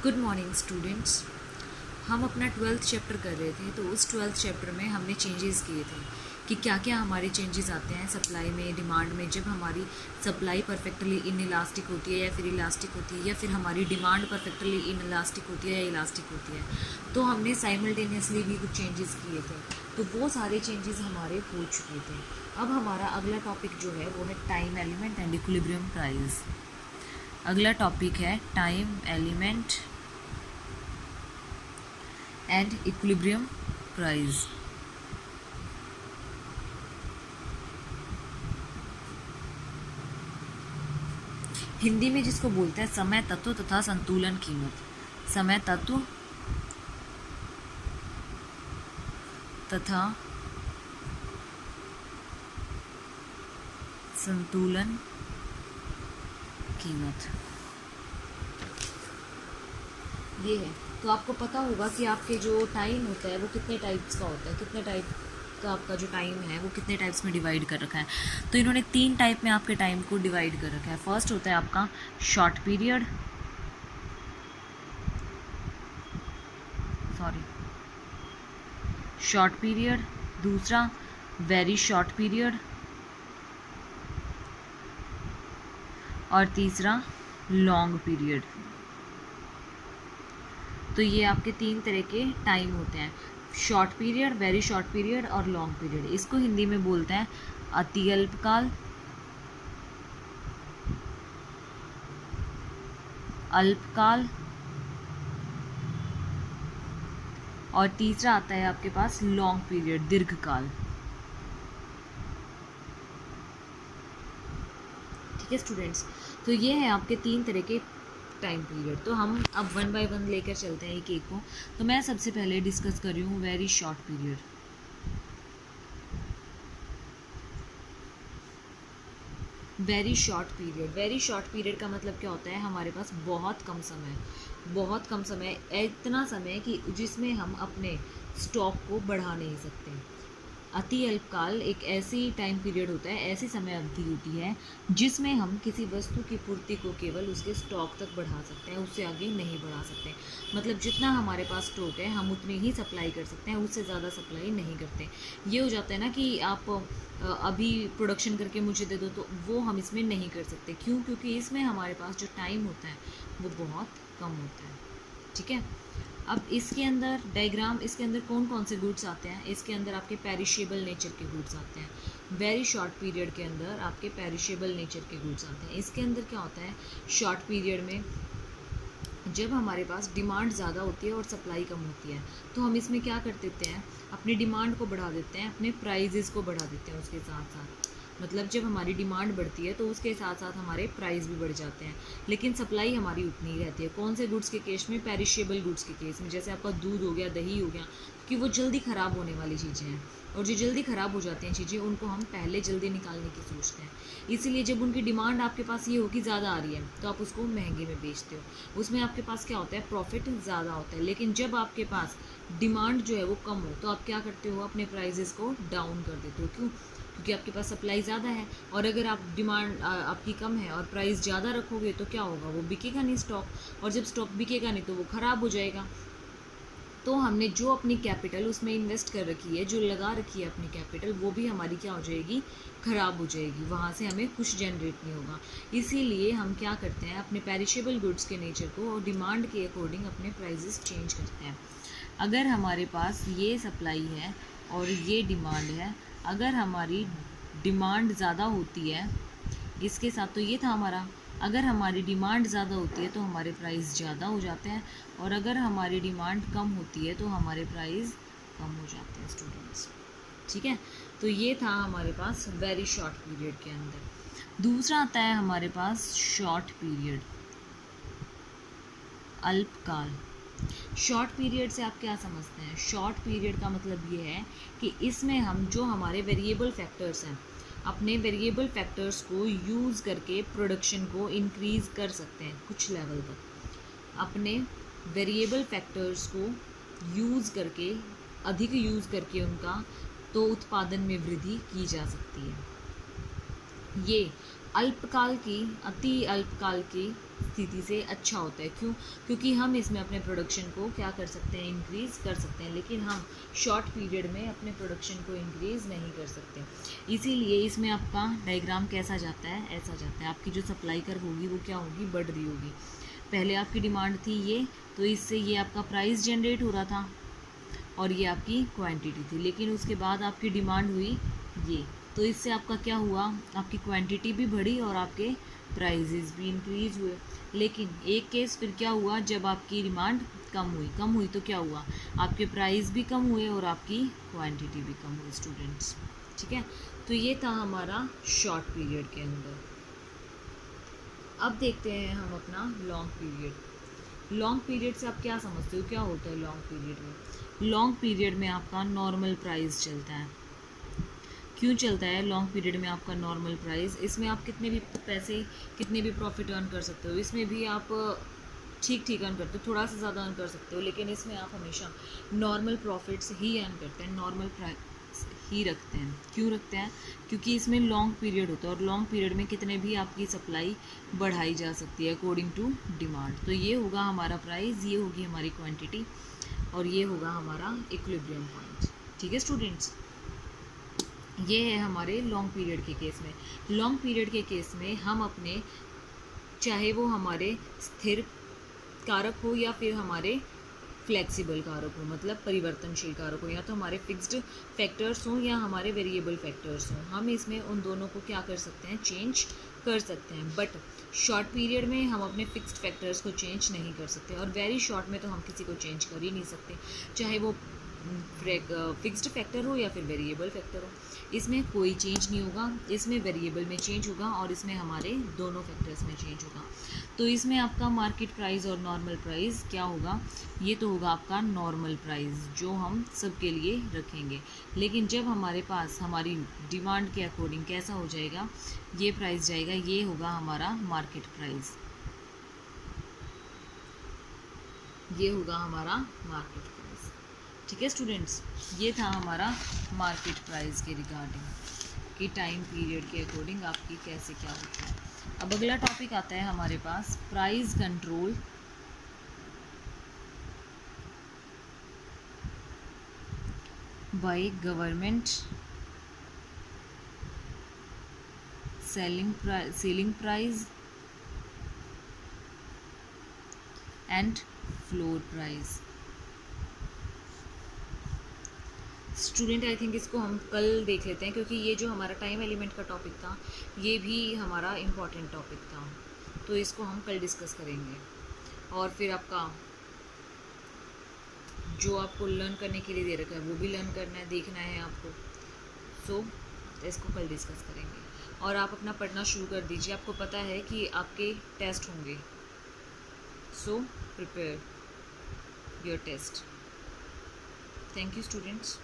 Good morning students. हम अपना 12th chapter कर रहे थे, तो उस 12th चैप्टर में हमने चेंजेस किए थे कि क्या क्या हमारे चेंजेस आते हैं सप्लाई में, डिमांड में, जब हमारी सप्लाई परफेक्टली इन इलास्टिक होती है या फिर इलास्टिक होती है, या फिर हमारी डिमांड परफेक्टली इन इलास्टिक होती है या इलास्टिक होती है। तो हमने साइमल्टेनियसली भी कुछ चेंजेस किए थे, तो वो सारे चेंजेस हमारे हो चुके थे। अब हमारा अगला टॉपिक जो है वो है time element and equilibrium price. अगला टॉपिक है time element and equilibrium price. Hindi में जिसको बोलते हैं समय तत्व तथा संतुलन कीमत। समय तत्व तथा संतुलन कीमत ये है। तो आपको पता होगा कि आपके जो टाइम होता है वो कितने टाइप्स का होता है, कितने टाइप का आपका जो टाइम है वो कितने टाइप्स में डिवाइड कर रखा है। तो इन्होंने 3 टाइप में आपके टाइम को डिवाइड कर रखा है। फर्स्ट होता है आपका शॉर्ट पीरियड, शॉर्ट पीरियड, दूसरा वेरी शॉर्ट पीरियड, और तीसरा लॉन्ग पीरियड। तो ये आपके 3 तरह के टाइम होते हैं, short period, very short period और लॉन्ग पीरियड। इसको हिंदी में बोलते हैं अति अल्पकाल, अल्पकाल, और तीसरा आता है आपके पास लॉन्ग पीरियड, दीर्घकाल। ठीक है स्टूडेंट्स, तो ये है आपके 3 तरह के टाइम पीरियड। तो हम अब 1 बाय 1 लेकर चलते हैं एक एक को। तो मैं सबसे पहले डिस्कस कर रही हूँ very short period. Very short period, very short period का मतलब क्या होता है, हमारे पास बहुत कम समय, बहुत कम समय, इतना समय कि जिसमें हम अपने स्टॉक को बढ़ा नहीं सकते। अति अल्पकाल एक ऐसी टाइम पीरियड होता है, ऐसी समय अवधि होती है जिसमें हम किसी वस्तु की पूर्ति को केवल उसके स्टॉक तक बढ़ा सकते हैं, उससे आगे नहीं बढ़ा सकते। मतलब जितना हमारे पास स्टॉक है हम उतनी ही सप्लाई कर सकते हैं, उससे ज़्यादा सप्लाई नहीं करते। ये हो जाता है ना कि आप अभी प्रोडक्शन करके मुझे दे दो, तो वो हम इसमें नहीं कर सकते। क्यों? क्योंकि इसमें हमारे पास जो टाइम होता है वो बहुत कम होता है। ठीक है, अब इसके अंदर डायग्राम, इसके अंदर कौन कौन से गुड्स आते हैं, इसके अंदर आपके पेरिशेबल नेचर के गुड्स आते हैं। वेरी शॉर्ट पीरियड के अंदर आपके पेरिशेबल नेचर के गुड्स आते हैं। इसके अंदर क्या होता है, शॉर्ट पीरियड में जब हमारे पास डिमांड ज़्यादा होती है और सप्लाई कम होती है, तो हम इसमें क्या कर देते हैं, अपनी डिमांड को बढ़ा देते हैं, अपने प्राइजेस को बढ़ा देते हैं उसके साथ साथ। मतलब जब हमारी डिमांड बढ़ती है तो उसके साथ साथ हमारे प्राइस भी बढ़ जाते हैं, लेकिन सप्लाई हमारी उतनी ही रहती है। कौन से गुड्स के केस में, पेरिशेबल गुड्स के केस में, जैसे आपका दूध हो गया, दही हो गया, कि वो जल्दी ख़राब होने वाली चीज़ें हैं, और जो जल्दी ख़राब हो जाती हैं चीज़ें उनको हम पहले जल्दी निकालने की सोचते हैं। इसीलिए जब उनकी डिमांड आपके पास ये हो कि ज़्यादा आ रही है तो आप उसको महंगे में बेचते हो, उसमें आपके पास क्या होता है, प्रॉफिट ज़्यादा होता है। लेकिन जब आपके पास डिमांड जो है वो कम हो तो आप क्या करते हो, अपने प्राइजेस को डाउन कर देते हो। क्यों? क्योंकि आपके पास सप्लाई ज़्यादा है, और अगर आप डिमांड आपकी कम है और प्राइस ज़्यादा रखोगे तो क्या होगा, वो बिकेगा नहीं स्टॉक, और जब स्टॉक बिकेगा नहीं तो वो ख़राब हो जाएगा। तो हमने जो अपनी कैपिटल उसमें इन्वेस्ट कर रखी है, जो लगा रखी है अपनी कैपिटल, वो भी हमारी क्या हो जाएगी, ख़राब हो जाएगी, वहाँ से हमें कुछ जनरेट नहीं होगा। इसीलिए हम क्या करते हैं, अपने पेरिशेबल गुड्स के नेचर को और डिमांड के अकॉर्डिंग अपने प्राइजेस चेंज करते हैं। अगर हमारे पास ये सप्लाई है और ये डिमांड है, अगर हमारी डिमांड ज़्यादा होती है, इसके साथ तो ये था हमारा, अगर हमारी डिमांड ज़्यादा होती है तो हमारे प्राइस ज़्यादा हो जाते हैं, और अगर हमारी डिमांड कम होती है तो हमारे प्राइस कम हो जाते हैं स्टूडेंट्स। ठीक है, तो ये था हमारे पास वेरी शॉर्ट पीरियड के अंदर। दूसरा आता है हमारे पास शॉर्ट पीरियड, अल्पकाल। शॉर्ट पीरियड से आप क्या समझते हैं? शॉर्ट पीरियड का मतलब ये है कि इसमें हम जो हमारे वेरिएबल फैक्टर्स हैं, अपने वेरिएबल फैक्टर्स को यूज़ करके प्रोडक्शन को इंक्रीज़ कर सकते हैं कुछ लेवल तक। अपने वेरिएबल फैक्टर्स को यूज़ करके, अधिक यूज़ करके उनका, तो उत्पादन में वृद्धि की जा सकती है। ये अल्पकाल की, अति अल्पकाल की स्थिति से अच्छा होता है। क्यों? क्योंकि हम इसमें अपने प्रोडक्शन को क्या कर सकते हैं, इंक्रीज़ कर सकते हैं, लेकिन हम शॉर्ट पीरियड में अपने प्रोडक्शन को इंक्रीज़ नहीं कर सकते। इसीलिए इसमें आपका डायग्राम कैसा जाता है, ऐसा जाता है। आपकी जो सप्लाई कर्व होगी वो क्या होगी, बढ़ रही होगी। पहले आपकी डिमांड थी ये, तो इससे ये आपका प्राइस जनरेट हो रहा था और ये आपकी क्वांटिटी थी। लेकिन उसके बाद आपकी डिमांड हुई ये, तो इससे आपका क्या हुआ, आपकी क्वांटिटी भी बढ़ी और आपके प्राइजेस भी इंक्रीज हुए। लेकिन एक केस फिर क्या हुआ, जब आपकी डिमांड कम हुई तो क्या हुआ, आपके प्राइस भी कम हुए और आपकी क्वांटिटी भी कम हुई स्टूडेंट्स। ठीक है, तो ये था हमारा शॉर्ट पीरियड के अंदर। अब देखते हैं हम अपना लॉन्ग पीरियड। लॉन्ग पीरियड से आप क्या समझते हो, क्या होता है लॉन्ग पीरियड में? लॉन्ग पीरियड में आपका नॉर्मल प्राइस चलता है। क्यों चलता है लॉन्ग पीरियड में आपका नॉर्मल प्राइस? इसमें आप कितने भी पैसे, कितने भी प्रॉफिट अर्न कर सकते हो। इसमें भी आप ठीक ठीक अर्न करते हो, थोड़ा सा ज़्यादा अर्न कर सकते हो, लेकिन इसमें आप हमेशा नॉर्मल प्रॉफिट्स ही अर्न करते हैं, नॉर्मल प्राइस ही रखते हैं। क्यों रखते हैं? क्योंकि इसमें लॉन्ग पीरियड होता है और लॉन्ग पीरियड में कितने भी आपकी सप्लाई बढ़ाई जा सकती है अकॉर्डिंग टू डिमांड। तो ये होगा हमारा प्राइस, ये होगी हमारी क्वांटिटी और ये होगा हमारा इक्विलिब्रियम पॉइंट। ठीक है स्टूडेंट्स, ये है हमारे लॉन्ग पीरियड के केस में। लॉन्ग पीरियड के केस में हम अपने, चाहे वो हमारे स्थिर कारक हो या फिर हमारे फ्लेक्सिबल कारक हो, मतलब परिवर्तनशील कारक हो, या तो हमारे फिक्स्ड फैक्टर्स हों या हमारे वेरिएबल फैक्टर्स हों, हम इसमें उन दोनों को क्या कर सकते हैं, चेंज कर सकते हैं। बट शॉर्ट पीरियड में हम अपने फिक्स्ड फैक्टर्स को चेंज नहीं कर सकते और वेरी शॉर्ट में तो हम किसी को चेंज कर ही नहीं सकते, चाहे वो फिक्स्ड फैक्टर हो या फिर वेरिएबल फैक्टर हो। इसमें कोई चेंज नहीं होगा, इसमें वेरिएबल में चेंज होगा और इसमें हमारे दोनों फैक्टर्स में चेंज होगा। तो इसमें आपका मार्केट प्राइस और नॉर्मल प्राइस क्या होगा, ये तो होगा आपका नॉर्मल प्राइस जो हम सबके लिए रखेंगे। लेकिन जब हमारे पास हमारी डिमांड के अकॉर्डिंग कैसा हो जाएगा, ये प्राइस जाएगा, ये होगा हमारा मार्केट प्राइस, ये होगा हमारा मार्केट प्राइस। ठीक है स्टूडेंट्स, ये था हमारा मार्केट प्राइस के रिगार्डिंग कि टाइम पीरियड के अकॉर्डिंग आपकी कैसे क्या होता है। अब अगला टॉपिक आता है हमारे पास price control by government, selling price and floor price. Student I think इसको हम कल देख लेते हैं, क्योंकि ये जो हमारा टाइम एलिमेंट का टॉपिक था ये भी हमारा इम्पॉर्टेंट टॉपिक था, तो इसको हम कल डिस्कस करेंगे। और फिर आपका जो आपको लर्न करने के लिए दे रखा है वो भी लर्न करना है, देखना है आपको। सो इसको कल डिस्कस करेंगे और आप अपना पढ़ना शुरू कर दीजिए। आपको पता है कि आपके टेस्ट होंगे, so prepare your test. Thank you students.